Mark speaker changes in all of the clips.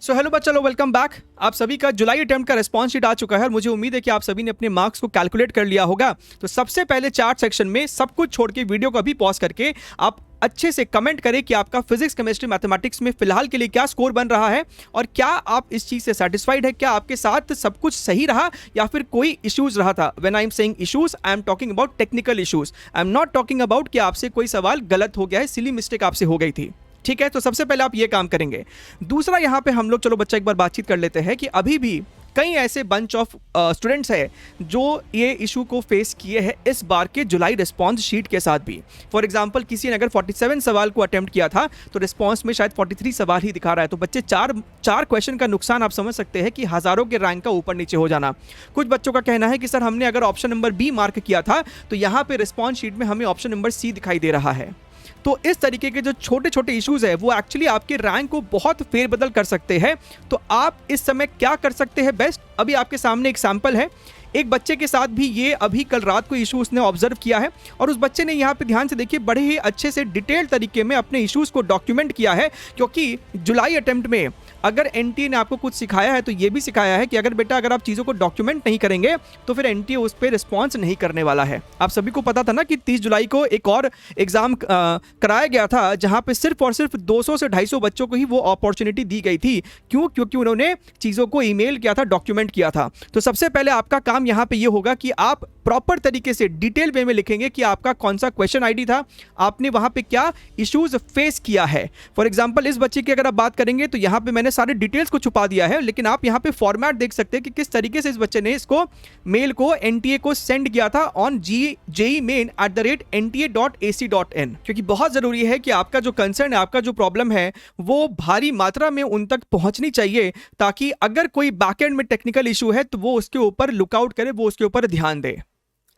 Speaker 1: So hello बच्चा लोग, welcome back. आप सभी का जुलाई अटेम्प्ट का रिस्पॉन्स शीट आ चुका है और मुझे उम्मीद है कि आप सभी ने अपने मार्क्स को कैलकुलेट कर लिया होगा। तो सबसे पहले चार्ट सेक्शन में सब कुछ छोड़ के वीडियो को अभी पॉज करके आप अच्छे से कमेंट करें कि आपका फिजिक्स, केमिस्ट्री, मैथमेटिक्स में फिलहाल के लिए क्या स्कोर बन रहा है और क्या आप इस चीज से सेटिस्फाइड है, क्या आपके साथ सब कुछ सही रहा या फिर कोई इश्यूज रहा था। When I am saying issues, I am talking about technical issues. I am not talking about कि आपसे कोई सवाल गलत हो गया है, सिली मिस्टेक आपसे हो गई थी। ठीक है, तो सबसे पहले आप ये काम करेंगे। दूसरा, यहां पे हम लोग चलो बच्चा एक बार बातचीत कर लेते हैं कि अभी भी कई ऐसे बंच ऑफ स्टूडेंट्स हैं जो ये इशू को फेस किए हैं इस बार के जुलाई रिस्पॉन्स शीट के साथ भी। फॉर एग्जांपल, किसी ने अगर 47 सवाल को अटेम्प्ट किया था तो रिस्पॉन्स में शायद 43 सवाल ही दिखा रहा है। तो बच्चे चार क्वेश्चन का नुकसान आप समझ सकते हैं कि हजारों के रैंक का ऊपर नीचे हो जाना। कुछ बच्चों का कहना है कि सर, हमने अगर ऑप्शन नंबर बी मार्क किया था तो यहाँ पे रिस्पॉन्स शीट में हमें ऑप्शन नंबर सी दिखाई दे रहा है। तो इस तरीके के जो छोटे छोटे इश्यूज है वो एक्चुअली आपके रैंक को बहुत फेरबदल कर सकते हैं। तो आप इस समय क्या कर सकते हैं बेस्ट, अभी आपके सामने एक सैंपल है। एक बच्चे के साथ भी ये अभी कल रात को इशू उसने ऑब्जर्व किया है और उस बच्चे ने यहाँ पे ध्यान से देखिए बड़े ही अच्छे से डिटेल तरीके में अपने इश्यूज को डॉक्यूमेंट किया है। क्योंकि जुलाई अटेम्प्ट में अगर एनटीए ने आपको कुछ सिखाया है तो ये भी सिखाया है कि अगर बेटा अगर आप चीज़ों को डॉक्यूमेंट नहीं करेंगे तो फिर एनटीए उस पर रिस्पॉन्स नहीं करने वाला है। आप सभी को पता था ना कि 30 जुलाई को एक और एग्जाम कराया गया था जहां पे सिर्फ और सिर्फ 200 से 250 बच्चों को ही वो अपॉर्चुनिटी दी गई थी। क्यों? क्योंकि उन्होंने चीज़ों को ईमेल किया था, डॉक्यूमेंट किया था। तो सबसे पहले आपका काम यहाँ पे ये होगा कि आप प्रॉपर तरीके से डिटेल वे में लिखेंगे कि आपका कौन सा क्वेश्चन आईडी था, आपने वहां पे क्या इश्यूज फेस किया है। फॉर एग्जांपल, इस बच्चे की अगर आप बात करेंगे तो यहाँ पे मैंने सारे डिटेल्स को छुपा दिया है, लेकिन आप यहाँ पे फॉर्मेट देख सकते हैं कि किस तरीके से इस बच्चे ने इसको मेल को एनटीए को सेंड किया था ऑन jemain@nta.ac.in। क्योंकि बहुत जरूरी है कि आपका जो कंसर्न है, आपका जो प्रॉब्लम है वो भारी मात्रा में उन तक पहुंचनी चाहिए, ताकि अगर कोई बैकएंड में टेक्निकल इशू है तो वो उसके ऊपर लुकआउट करे, वो उसके ऊपर ध्यान दे।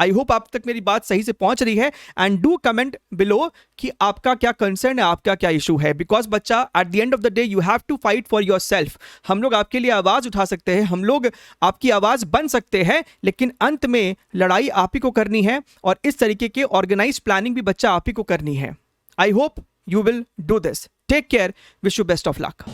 Speaker 1: आई होप आप तक मेरी बात सही से पहुंच रही है। एंड डू कमेंट बिलो कि आपका क्या कंसर्न है, आपका क्या इशू है। बिकॉज बच्चा, at the end of the day you have to fight for yourself. हम लोग आपके लिए आवाज उठा सकते हैं, हम लोग आपकी आवाज बन सकते हैं, लेकिन अंत में लड़ाई आप ही को करनी है और इस तरीके के ऑर्गेनाइज प्लानिंग भी बच्चा आप ही को करनी है। I hope you will do this. Take care, wish you best of luck.